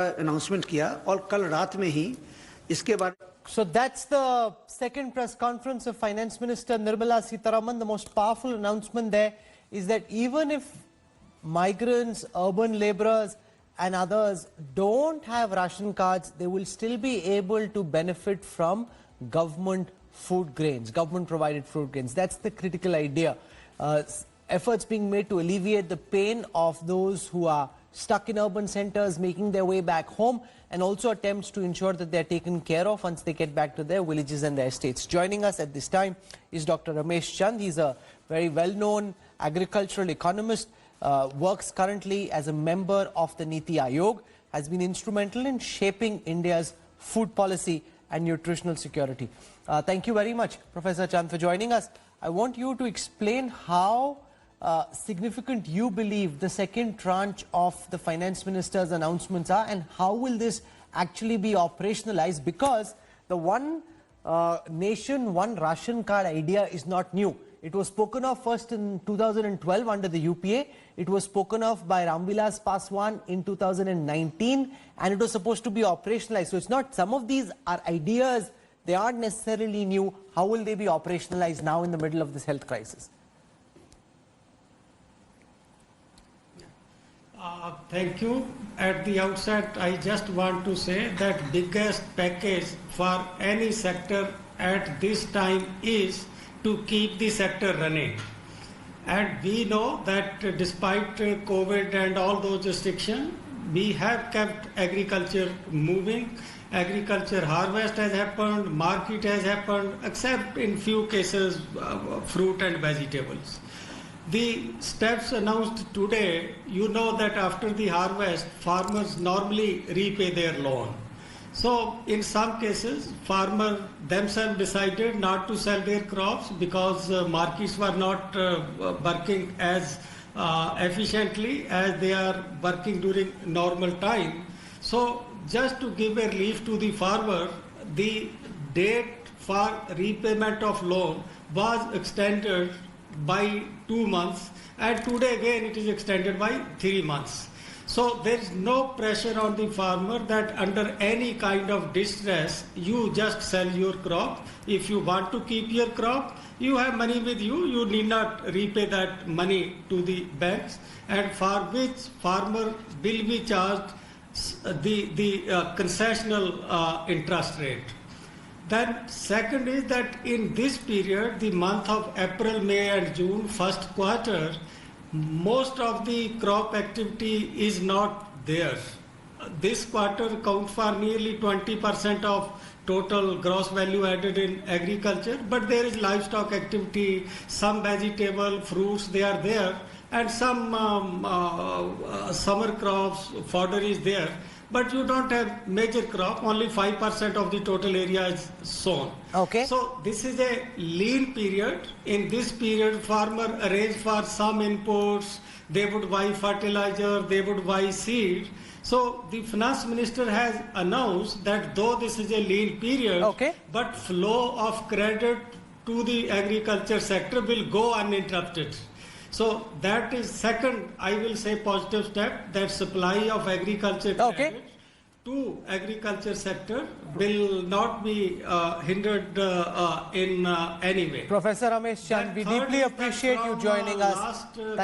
Announcement किया और कल रात में ही इसके बारे So that's the second press conference of Finance Minister Nirmala Sitharaman. The most powerful announcement there is that even if migrants, urban laborers and others don't have ration cards, they will still be able to benefit from government food grains, government provided food grains. That's the critical idea. Efforts being made to alleviate the pain of those who are stuck in urban centers, making their way back home, and also attempts to ensure that they are taken care of once they get back to their villages and their estates. Joining us at this time is Dr. Ramesh Chand. He's a very well-known agricultural economist, works currently as a member of the Niti Aayog, has been instrumental in shaping India's food policy and nutritional security. Thank you very much, Professor Chand, for joining us. I want you to explain how significant you believe the second tranche of the finance minister's announcements are, and how will this actually be operationalized, because the one nation, one ration card idea is not new. It was spoken of first in 2012 under the UPA. It was spoken of by Ramvilas Paswan in 2019, and it was supposed to be operationalized. So it's not, some of these are ideas, they aren't necessarily new. How will they be operationalized now in the middle of this health crisis? Thank you. At the outset, I just want to say that biggest package for any sector at this time is to keep the sector running. And we know that despite COVID and all those restrictions, we have kept agriculture moving. Agriculture harvest has happened, market has happened, except in few cases, fruit and vegetables. The steps announced today, you know that after the harvest, farmers normally repay their loan. So in some cases, farmers themselves decided not to sell their crops because markets were not working as efficiently as they are working during normal time. So just to give a relief to the farmer, the date for repayment of loan was extended by 2 months, and today again it is extended by 3 months. So there is no pressure on the farmer that under any kind of distress you just sell your crop. If you want to keep your crop, you have money with you, you need not repay that money to the banks, and for which farmer will be charged the concessional interest rate. Then second is that in this period, the month of April, May and June, first quarter, most of the crop activity is not there. This quarter accounts for nearly 20% of total gross value added in agriculture, but there is livestock activity, some vegetable, fruits, they are there, and some summer crops, fodder is there. But you don't have major crop, only 5% of the total area is sown. Okay. So this is a lean period. In this period, farmer arrange for some inputs, they would buy fertilizer, they would buy seed. So the finance minister has announced that though this is a lean period, okay, but flow of credit to the agriculture sector will go uninterrupted. So that is second, I will say, positive step, that supply of agriculture credit to agriculture sector will not be hindered in any way. Professor Ramesh Chand, we deeply appreciate you joining us. Thank you.